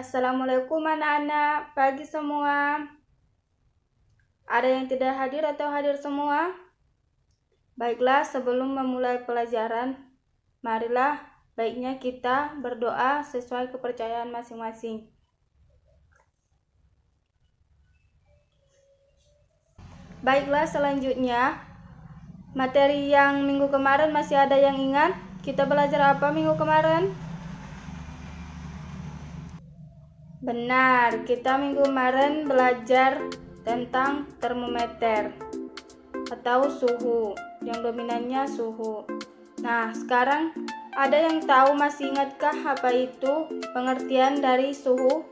Assalamualaikum anak-anak, pagi semua. Ada yang tidak hadir atau hadir semua? Baiklah, sebelum memulai pelajaran, marilah baiknya kita berdoa sesuai kepercayaan masing-masing. Baiklah, selanjutnya materi yang minggu kemarin masih ada yang ingat? Kita belajar apa minggu kemarin? Benar, kita minggu kemarin belajar tentang termometer atau suhu, yang dominannya suhu. Nah, sekarang ada yang tahu, masih ingatkah apa itu pengertian dari suhu?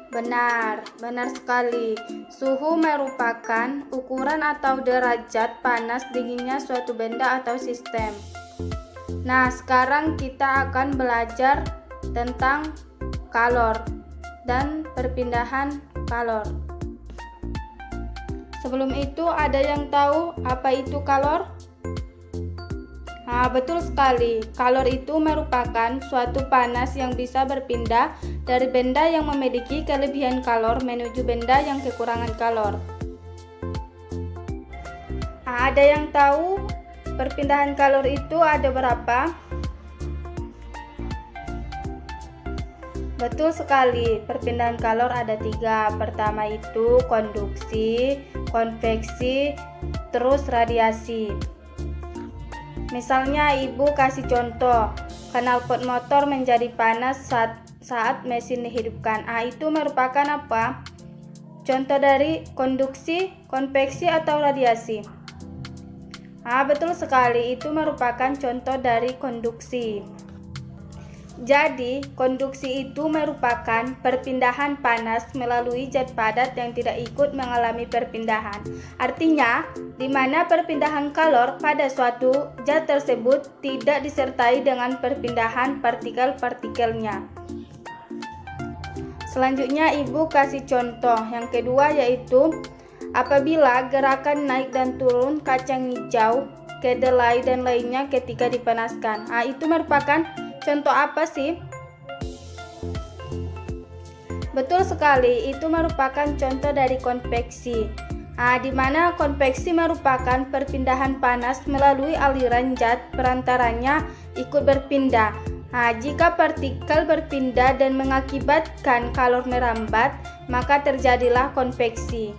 Benar sekali. Suhu merupakan ukuran atau derajat panas dinginnya suatu benda atau sistem. Nah, sekarang kita akan belajar tentang kalor dan perpindahan kalor. Sebelum itu, ada yang tahu apa itu kalor? Nah, betul sekali. Kalor itu merupakan suatu panas yang bisa berpindah dari benda yang memiliki kelebihan kalor menuju benda yang kekurangan kalor. Nah, ada yang tahu perpindahan kalor itu ada berapa? Betul sekali, perpindahan kalor ada 3. Pertama itu konduksi, konveksi, terus radiasi. Misalnya ibu kasih contoh, knalpot motor menjadi panas saat mesin dihidupkan. Itu merupakan apa? Contoh dari konduksi, konveksi, atau radiasi. Betul sekali, itu merupakan contoh dari konduksi. Jadi, konduksi itu merupakan perpindahan panas melalui zat padat yang tidak ikut mengalami perpindahan. Artinya, di mana perpindahan kalor pada suatu zat tersebut tidak disertai dengan perpindahan partikel-partikelnya. Selanjutnya, ibu kasih contoh yang kedua, yaitu apabila gerakan naik dan turun kacang hijau, kedelai, dan lainnya ketika dipanaskan. Itu merupakan contoh apa sih? Betul sekali, itu merupakan contoh dari konveksi. Di mana konveksi merupakan perpindahan panas melalui aliran zat perantaranya ikut berpindah. Jika partikel berpindah dan mengakibatkan kalor merambat, maka terjadilah konveksi.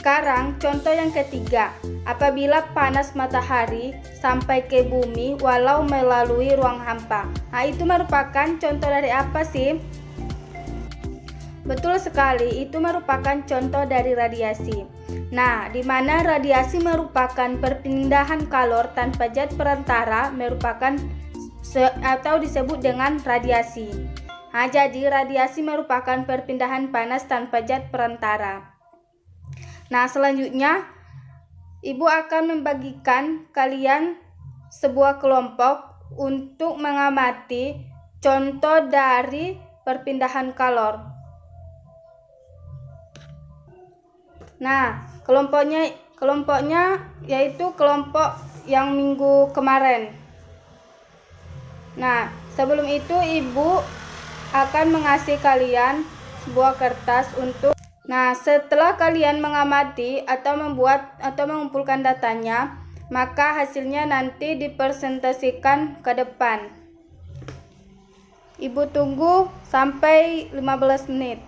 Sekarang contoh yang ketiga, apabila panas matahari sampai ke bumi walau melalui ruang hampa. Itu merupakan contoh dari apa sih? Betul sekali, itu merupakan contoh dari radiasi. Nah, di mana radiasi merupakan perpindahan kalor tanpa zat perantara merupakan atau disebut dengan radiasi. Jadi radiasi merupakan perpindahan panas tanpa zat perantara. Nah, selanjutnya ibu akan membagikan kalian sebuah kelompok untuk mengamati contoh dari perpindahan kalor. Nah, kelompoknya yaitu kelompok yang minggu kemarin. Nah, sebelum itu ibu akan mengasih kalian sebuah kertas untuk setelah kalian mengamati atau membuat atau mengumpulkan datanya, maka hasilnya nanti dipresentasikan ke depan. Ibu tunggu sampai 15 menit.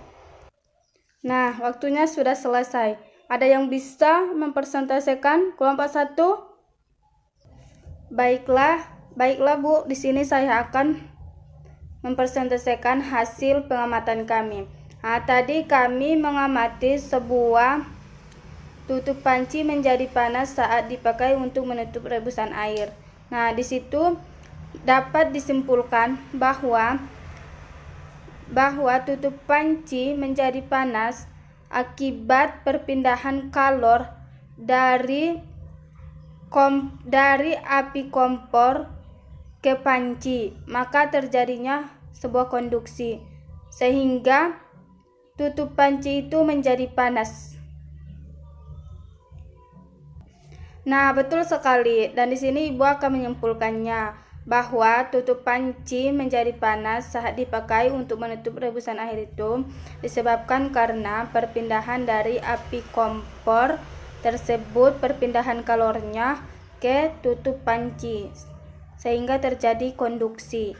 Nah, waktunya sudah selesai. Ada yang bisa mempresentasikan kelompok 1? Baiklah Bu, di sini saya akan mempresentasikan hasil pengamatan kami. Tadi kami mengamati sebuah tutup panci menjadi panas saat dipakai untuk menutup rebusan air. Nah, di situ dapat disimpulkan bahwa tutup panci menjadi panas akibat perpindahan kalor dari api kompor ke panci, maka terjadinya sebuah konduksi sehingga tutup panci itu menjadi panas. Nah, betul sekali. Dan di sini ibu akan menyimpulkannya. bahwa tutup panci menjadi panas saat dipakai untuk menutup rebusan air itu disebabkan karena perpindahan dari api kompor tersebut, perpindahan kalornya ke tutup panci sehingga terjadi konduksi.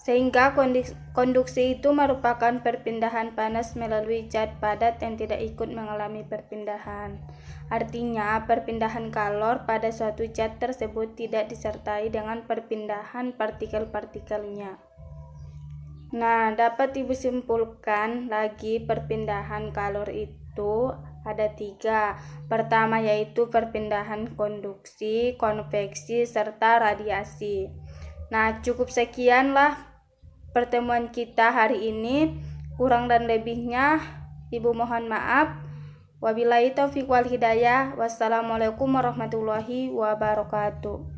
Sehingga konduksi itu merupakan perpindahan panas melalui zat padat yang tidak ikut mengalami perpindahan. Artinya, perpindahan kalor pada suatu zat tersebut tidak disertai dengan perpindahan partikel-partikelnya. Nah, dapat Ibu simpulkan lagi perpindahan kalor itu ada 3. Pertama yaitu perpindahan konduksi, konveksi, serta radiasi. Nah, cukup sekianlah pertemuan kita hari ini. Kurang dan lebihnya Ibu mohon maaf. Wabillahi taufiq wal hidayah. Wassalamualaikum warahmatullahi wabarakatuh.